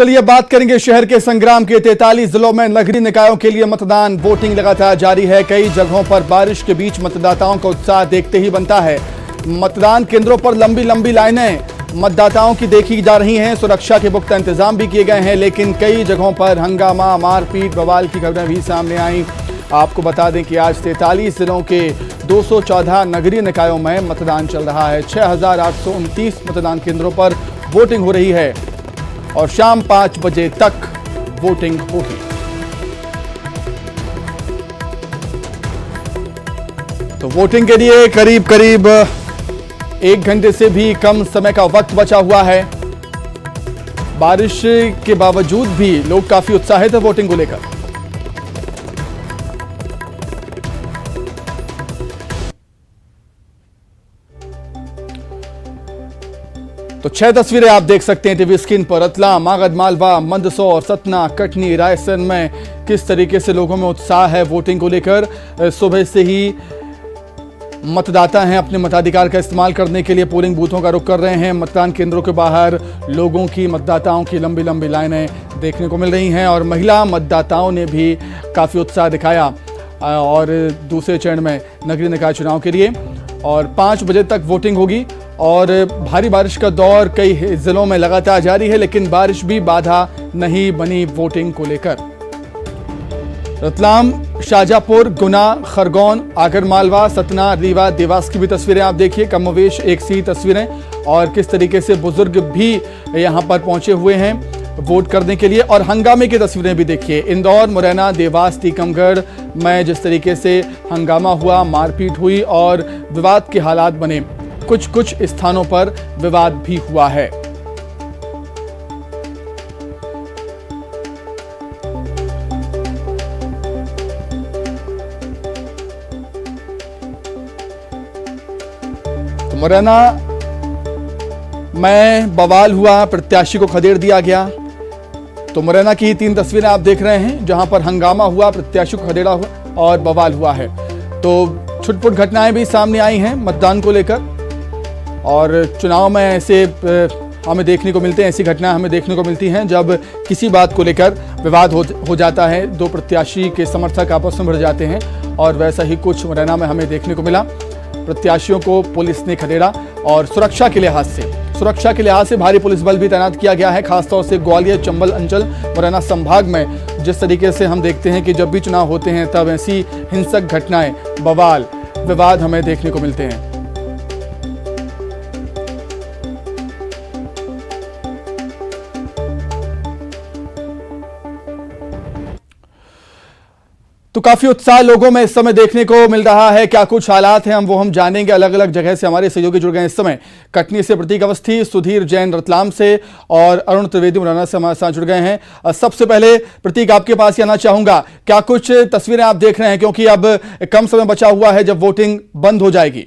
चलिए बात करेंगे शहर के संग्राम के 43 जिलों में नगरीय निकायों के लिए मतदान वोटिंग लगातार जारी है। कई जगहों पर बारिश के बीच मतदाताओं का उत्साह देखते ही बनता है। मतदान केंद्रों पर लंबी लंबी लाइनें मतदाताओं की देखी जा रही हैं। सुरक्षा के पुख्ता इंतजाम भी किए गए हैं, लेकिन कई जगहों पर हंगामा, मारपीट, बवाल की खबरें भी सामने आई। आपको बता दें कि आज 43 जिलों के 214 नगरीय निकायों में मतदान चल रहा है। 6,829 मतदान केंद्रों पर वोटिंग हो रही है और शाम 5 बजे तक वोटिंग होगी। तो वोटिंग के लिए करीब करीब 1 घंटे से भी कम समय का वक्त बचा हुआ है। बारिश के बावजूद भी लोग काफी उत्साहित है वोटिंग को लेकर। तो 6 तस्वीरें आप देख सकते हैं टीवी स्क्रीन पर। रतलाम, आगरमालवा, मंदसौर, सतना, कटनी, रायसेन में किस तरीके से लोगों में उत्साह है वोटिंग को लेकर। सुबह से ही मतदाता हैं अपने मताधिकार का इस्तेमाल करने के लिए पोलिंग बूथों का रुख कर रहे हैं। मतदान केंद्रों के बाहर लोगों की, मतदाताओं की लंबी लंबी लाइनें देखने को मिल रही हैं और महिला मतदाताओं ने भी काफ़ी उत्साह दिखाया और दूसरे चरण में नगरीय निकाय चुनाव के लिए। और 5 बजे तक वोटिंग होगी और भारी बारिश का दौर कई जिलों में लगातार जारी है, लेकिन बारिश भी बाधा नहीं बनी वोटिंग को लेकर। रतलाम, शाजापुर, गुना, खरगोन, आगरमालवा, सतना, रीवा, देवास की भी तस्वीरें आप देखिए। कमोवेश एक सी तस्वीरें और किस तरीके से बुजुर्ग भी यहां पर पहुंचे हुए हैं वोट करने के लिए। और हंगामे की तस्वीरें भी देखिए। इंदौर, मुरैना, देवास, टीकमगढ़ में जिस तरीके से हंगामा हुआ, मारपीट हुई और विवाद के हालात बने। कुछ स्थानों पर विवाद भी हुआ है। तो मुरैना में बवाल हुआ, प्रत्याशी को खदेड़ दिया गया। तो मुरैना की 3 तस्वीरें आप देख रहे हैं जहां पर हंगामा हुआ, प्रत्याशी को खदेड़ा हुआ और बवाल हुआ है। तो छुटपुट घटनाएं भी सामने आई हैं मतदान को लेकर और चुनाव में ऐसे हमें देखने को मिलते हैं, ऐसी घटनाएं हमें देखने को मिलती हैं जब किसी बात को लेकर विवाद हो जाता है, 2 प्रत्याशी के समर्थक आपस में भिड़ जाते हैं और वैसा ही कुछ मुरैना में हमें देखने को मिला। प्रत्याशियों को पुलिस ने खदेड़ा और सुरक्षा के लिहाज से भारी पुलिस बल भी तैनात किया गया है। खासतौर से ग्वालियर, चंबल अंचल, मुरैना संभाग में जिस तरीके से हम देखते हैं कि जब भी चुनाव होते हैं तब ऐसी हिंसक घटनाएं, बवाल, विवाद हमें देखने को मिलते हैं। तो काफी उत्साह लोगों में इस समय देखने को मिल रहा है। क्या कुछ हालात हैं हम जानेंगे। अलग अलग जगह से हमारे सहयोगी जुड़ गए इस समय। कटनी से प्रतीक अवस्थी, सुधीर जैन रतलाम से और अरुण त्रिवेदी मुरैना से हमारे साथ जुड़ गए हैं। सबसे पहले प्रतीक, आपके पास ही आना चाहूंगा, क्या कुछ तस्वीरें आप देख रहे हैं, क्योंकि अब कम समय बचा हुआ है जब वोटिंग बंद हो जाएगी।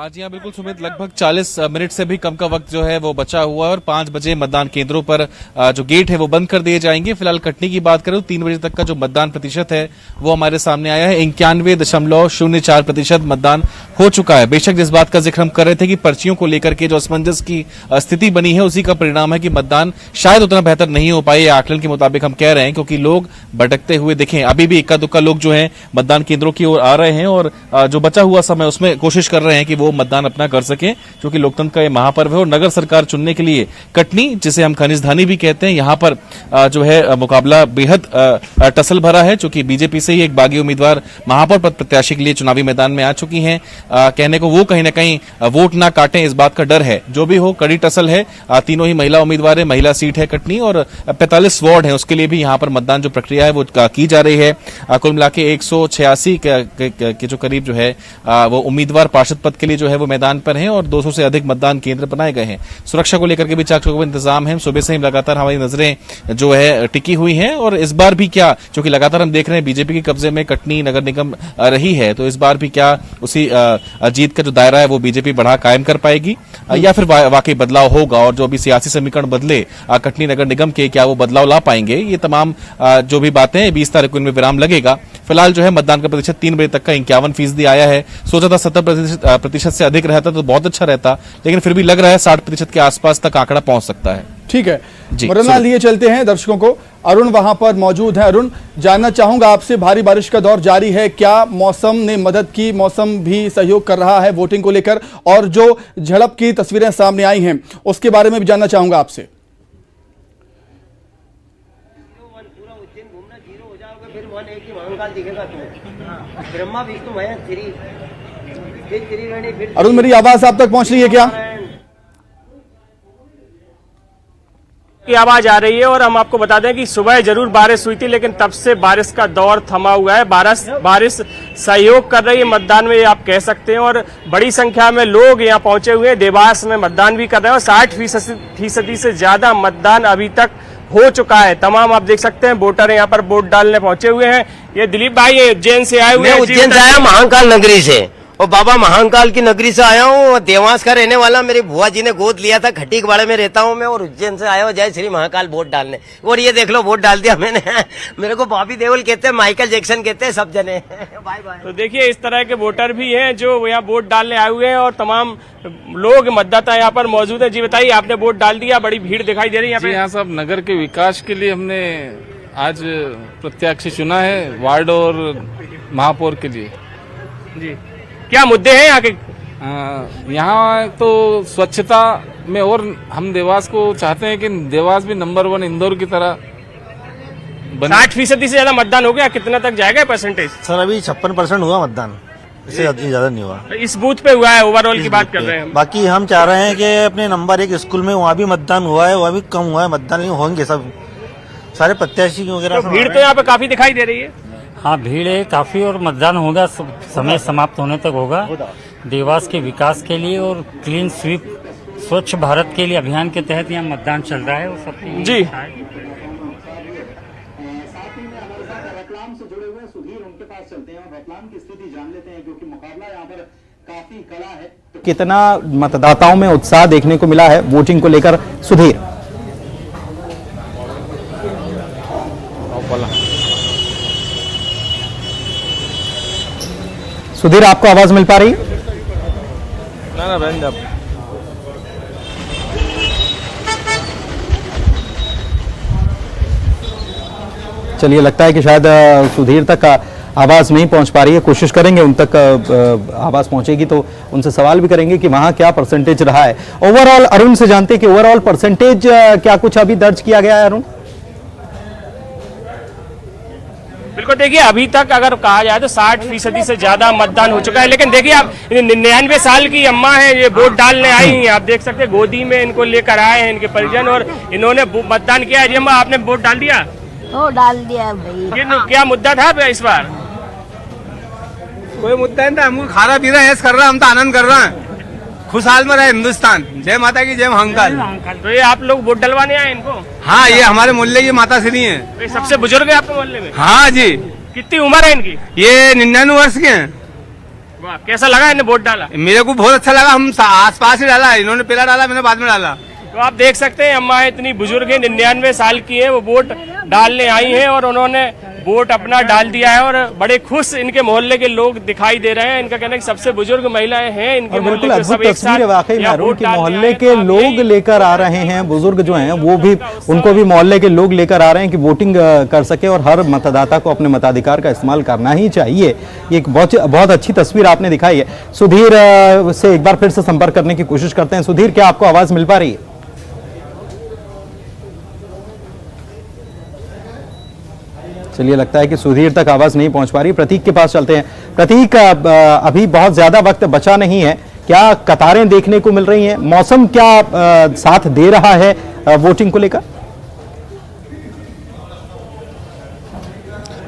जी हाँ, बिल्कुल सुमित, लगभग 40 मिनट से भी कम का वक्त जो है वो बचा हुआ है और 5 बजे मतदान केंद्रों पर जो गेट है वो बंद कर दिए जाएंगे। फिलहाल कटनी की बात करें तो 3 बजे तक का जो मतदान प्रतिशत है वो हमारे सामने आया है। 91.04% मतदान हो चुका है। बेशक जिस बात का जिक्र हम कर रहे थे कि पर्चियों को लेकर के जो असमंजस की स्थिति बनी है उसी का परिणाम है कि मतदान शायद उतना बेहतर नहीं हो पाए, आकलन के मुताबिक हम कह रहे हैं, क्योंकि लोग भटकते हुए दिखे। अभी भी इक्का दुक्का लोग जो है मतदान केंद्रों की ओर आ रहे हैं और जो बचा हुआ समय उसमें कोशिश कर रहे हैं कि वो मतदान अपना कर सके, क्योंकि लोकतंत्र का ये महापर्व है। और नगर सरकार चुनने के लिए कटनी, जिसे हम खनिजधानी भी कहते हैं, यहाँ पर जो है मुकाबला बेहद टसल भरा है, क्योंकि बीजेपी से ही एक बागी उम्मीदवार महापौर पद प्रत्याशी के लिए चुनावी मैदान में आ चुकी हैं। कहने को वो कहीं ना कहीं वोट ना काटें इस बात का डर है। जो भी हो, कड़ी टसल है। तीनों ही महिला उम्मीदवार है, महिला सीट है कटनी और 45 वार्ड है, उसके लिए भी यहाँ पर मतदान जो प्रक्रिया है वो की जा रही है। कुल मिला के 186 के जो करीब जो है वो उम्मीदवार पार्षद पद के लिए जो है वो मैदान पर हैं और 200 से अधिक मतदान केंद्र बनाए गए हैं। सुरक्षा को लेकर के भी चाक चौबंद इंतजाम है। सुबह से ही लगातार हमारी नजरें जो है टिकी हुई हैं और इस बार भी क्या, क्योंकि लगातार हम देख रहे हैं बीजेपी के कब्जे में कटनी नगर निगम रही है, तो इस बार भी क्या उसी जीत का जो दायरा है वो बीजेपी बढ़ा कायम कर पाएगी या फिर वाकई बदलाव होगा और जो अभी सियासी समीकरण बदले कटनी नगर निगम के, क्या वो बदलाव ला पाएंगे। ये तमाम जो भी बातें 20 तारीख को इनमें विराम लगेगा, फिलहाल जो है मतदान का प्रतिशत 3 बजे तक का 51% आया है। सोचा था 70% से अधिक रहता तो बहुत अच्छा रहता, लेकिन फिर भी लग रहा है 60% के आसपास तक आंकड़ा पहुंच सकता है। ठीक है जी, मुरैना लिए चलते हैं दर्शकों को। अरुण वहां पर मौजूद है। अरुण, जानना चाहूंगा आपसे, भारी बारिश का दौर जारी है, क्या मौसम ने मदद की, मौसम भी सहयोग कर रहा है वोटिंग को लेकर, और जो झड़प की तस्वीरें सामने आई हैं उसके बारे में भी जानना चाहूंगा आपसे। पूरा उज्जैन घूमना जीरो हो जाओगे, फिर वहां एक ही महाकाल दिखेगा तुम्हें। ब्रह्मा विष्णु महेश श्री अरुण, मेरी आवाज आप तक पहुंच रही है क्या? की आवाज आ रही है। और हम आपको बता दें कि सुबह जरूर बारिश हुई थी, लेकिन तब से बारिश का दौर थमा हुआ है। बारिश सहयोग कर रही है मतदान में, ये आप कह सकते हैं। और बड़ी संख्या में लोग यहाँ पहुंचे हुए हैं, देवास में मतदान भी कर रहे हैं। और 60% से ज्यादा मतदान अभी तक हो चुका है। तमाम आप देख सकते हैं वोटर यहाँ पर वोट डालने पहुंचे हुए हैं। ये दिलीप भाई ये उज्जैन से आए हुए हैं। उज्जैन से आया, महाकाल नगरी से, और बाबा महाकाल की नगरी से आया हूँ। देवास का रहने वाला, मेरी बुआ जी ने गोद लिया था, खट्टी के बाड़े में रहता हूँ मैं, और उज्जैन से आया हूँ जय श्री महाकाल वोट डालने। और ये देख लो वोट डाल दिया मैंने। मेरे को बॉबी देओल कहते हैं, माइकल जैक्सन कहते हैं, सब जने। Bye bye. तो देखिए इस तरह के वोटर भी हैं जो यहाँ वोट डालने आए हुए हैं, और तमाम लोग मतदाता यहाँ पर मौजूद है। जी बताइए, आपने वोट डाल दिया, बड़ी भीड़ दिखाई दे रही है यहाँ पे। जी हाँ साहब, नगर के विकास के लिए हमने आज प्रत्याशी चुना है, वार्ड और महापौर के लिए। जी, क्या मुद्दे हैं यहाँ के? यहाँ तो स्वच्छता में, और हम देवास को चाहते हैं कि देवास भी नंबर 1 इंदौर की तरह 60% से ज्यादा मतदान हो गया, कितना तक जाएगा परसेंटेज? सर अभी 56% हुआ मतदान, इससे ज्यादा नहीं हुआ। इस बूथ पे हुआ है, ओवरऑल की बात कर रहे हैं। बाकी हम चाह रहे हैं कि अपने नंबर 1 स्कूल में वहाँ भी मतदान हुआ है, वहाँ भी कम हुआ है मतदान, नहीं होंगे सब सारे प्रत्याशी वगैरह। तो भीड़ तो यहाँ पे काफी दिखाई दे रही है। हाँ, भीड़ है काफी, और मतदान होगा, समय समाप्त होने तक होगा। देवास के विकास के लिए और क्लीन स्वीप स्वच्छ भारत के लिए अभियान के तहत यहाँ मतदान चल रहा है। वो सब जी रतलाम से जुड़े हुए सुधीर, उनके पास चलते हैं और रतलाम की स्थिति जान लेते हैं, क्योंकि मुकाबला यहाँ पर काफी कड़ा है। कितना मतदाताओं में उत्साह देखने को मिला है वोटिंग को लेकर, सुधीर? सुधीर, आपको आवाज मिल पा रही? ना बहन, चलिए, लगता है कि शायद सुधीर तक आवाज नहीं पहुंच पा रही है। कोशिश करेंगे उन तक आवाज पहुंचेगी तो उनसे सवाल भी करेंगे कि वहां क्या परसेंटेज रहा है। ओवरऑल अरुण से जानते हैं कि ओवरऑल परसेंटेज क्या कुछ अभी दर्ज किया गया है अरुण? बिल्कुल, देखिए अभी तक अगर कहा जाए तो 60% से ज्यादा मतदान हो चुका है। लेकिन देखिए आप 99 साल की अम्मा है, ये वोट डालने आई हैं। आप देख सकते हैं गोदी में इनको लेकर आए हैं इनके परिजन, और इन्होंने मतदान किया है। जी अम्मा, आपने वोट डाल दिया? वो डाल दिया भाई। क्या मुद्दा था इस बार? कोई मुद्दा नहीं था, हमको खाना पीना ऐस कर रहा, हम तो आनंद कर रहे हैं। खुशहाल में रहे हिंदुस्तान। जय माता की, जय महाकाल। तो ये आप लोग वोट डलवाने आए इनको? हाँ, ये हमारे मोहल्ले की माता श्री है। तो ये सबसे बुजुर्ग है आपके मोहल्ले में? हाँ जी। कितनी उम्र है इनकी? ये 99 वर्ष के हैं। वाह, कैसा लगा इन्हें वोट डाला? मेरे को बहुत अच्छा लगा, हम आस पास ही डाला, इन्होंने पहला डाला, मैंने बाद में डाला। तो आप देख सकते हैं अम्मा इतनी बुजुर्ग है, 99 साल की है, वो वोट डालने आई हैं और उन्होंने वोट अपना डाल दिया है। और बड़े खुश इनके मोहल्ले के लोग दिखाई दे रहे हैं। इनका कहना है कि सबसे बुजुर्ग महिलाएं हैं इनके मोहल्ले बिल्कुल के, अद्भुत सब एक तस्वीर है साथ वाकई में यहाँ अरुण वोट की डालने मोहल्ले आए हैं। के तो आप लोग यही लेकर आ रहे हैं, बुजुर्ग जो हैं वो भी, उनको भी मोहल्ले के लोग लेकर आ रहे हैं कि वोटिंग कर सके, और हर मतदाता को अपने मताधिकार का इस्तेमाल करना ही चाहिए। ये एक बहुत अच्छी तस्वीर आपने दिखाई है। सुधीर से एक बार फिर से संपर्क करने की कोशिश करते हैं। सुधीर, क्या आपको आवाज मिल पा रही है? चलिए, लगता है कि सुधीर तक आवाज नहीं पहुंच पा रही। प्रतीक के पास चलते हैं। प्रतीक, अभी बहुत ज्यादा वक्त बचा नहीं है, क्या कतारें देखने को मिल रही हैं? मौसम क्या साथ दे रहा है वोटिंग को लेकर?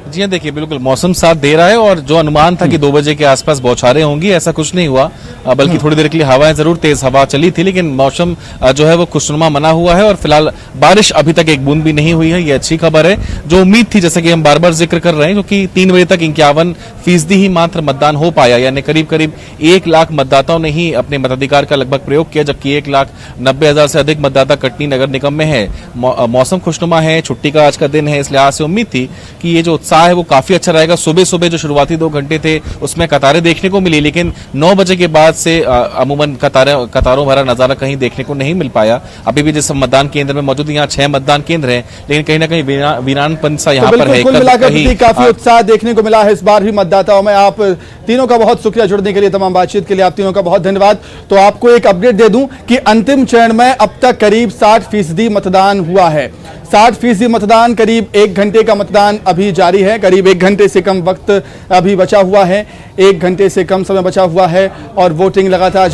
जी हाँ, देखिए बिल्कुल मौसम साथ दे रहा है, और जो अनुमान था कि 2 बजे के आसपास बौछारें होंगी, ऐसा कुछ नहीं हुआ। बल्कि थोड़ी देर के लिए हवाएं जरूर तेज हवा चली थी, लेकिन मौसम जो है वो खुशनुमा बना हुआ है। और फिलहाल बारिश अभी तक एक बूंद भी नहीं हुई है, ये अच्छी खबर है। जो उम्मीद थी, जैसे कि हम बार बार जिक्र कर रहे हैं, क्योंकि 3 बजे तक 51% ही मात्र मतदान हो पाया, यानी करीब करीब 1 लाख मतदाताओं ने ही अपने मताधिकार का लगभग प्रयोग किया, जबकि 1,90,000 से अधिक मतदाता कटनी नगर निगम में है। मौसम खुशनुमा है, छुट्टी का आज का दिन है, इस लिहाज से उम्मीद थी कि ये जो उत्साह है वो काफी अच्छा रहेगा। सुबह सुबह जो शुरुआती 2 घंटे थे उसमें कतारें देखने को मिली, लेकिन 9 बजे के बाद से अमूमन कतारों भरा नजारा कहीं देखने को नहीं मिल पाया। अभी भी जिस मतदान केंद्र में मौजूद, यहाँ 6 मतदान केंद्र हैं, लेकिन कहीं ना कहीं वीरानपन सा यहाँ पर है। कुल मिलाकर काफी उत्साह देखने को मिला है इस बार भी मतदाताओं में। आप तीनों का बहुत शुक्रिया जुड़ने के लिए, तमाम बातचीत के लिए आप तीनों का बहुत धन्यवाद। तो आपको एक अपडेट दे दूं कि अंतिम चरण में अब तक करीब 60% मतदान हुआ है। 60% मतदान, करीब 1 घंटे का मतदान अभी जारी है। करीब 1 घंटे से कम वक्त अभी बचा हुआ है, 1 घंटे से कम समय बचा हुआ है और वोटिंग लगातार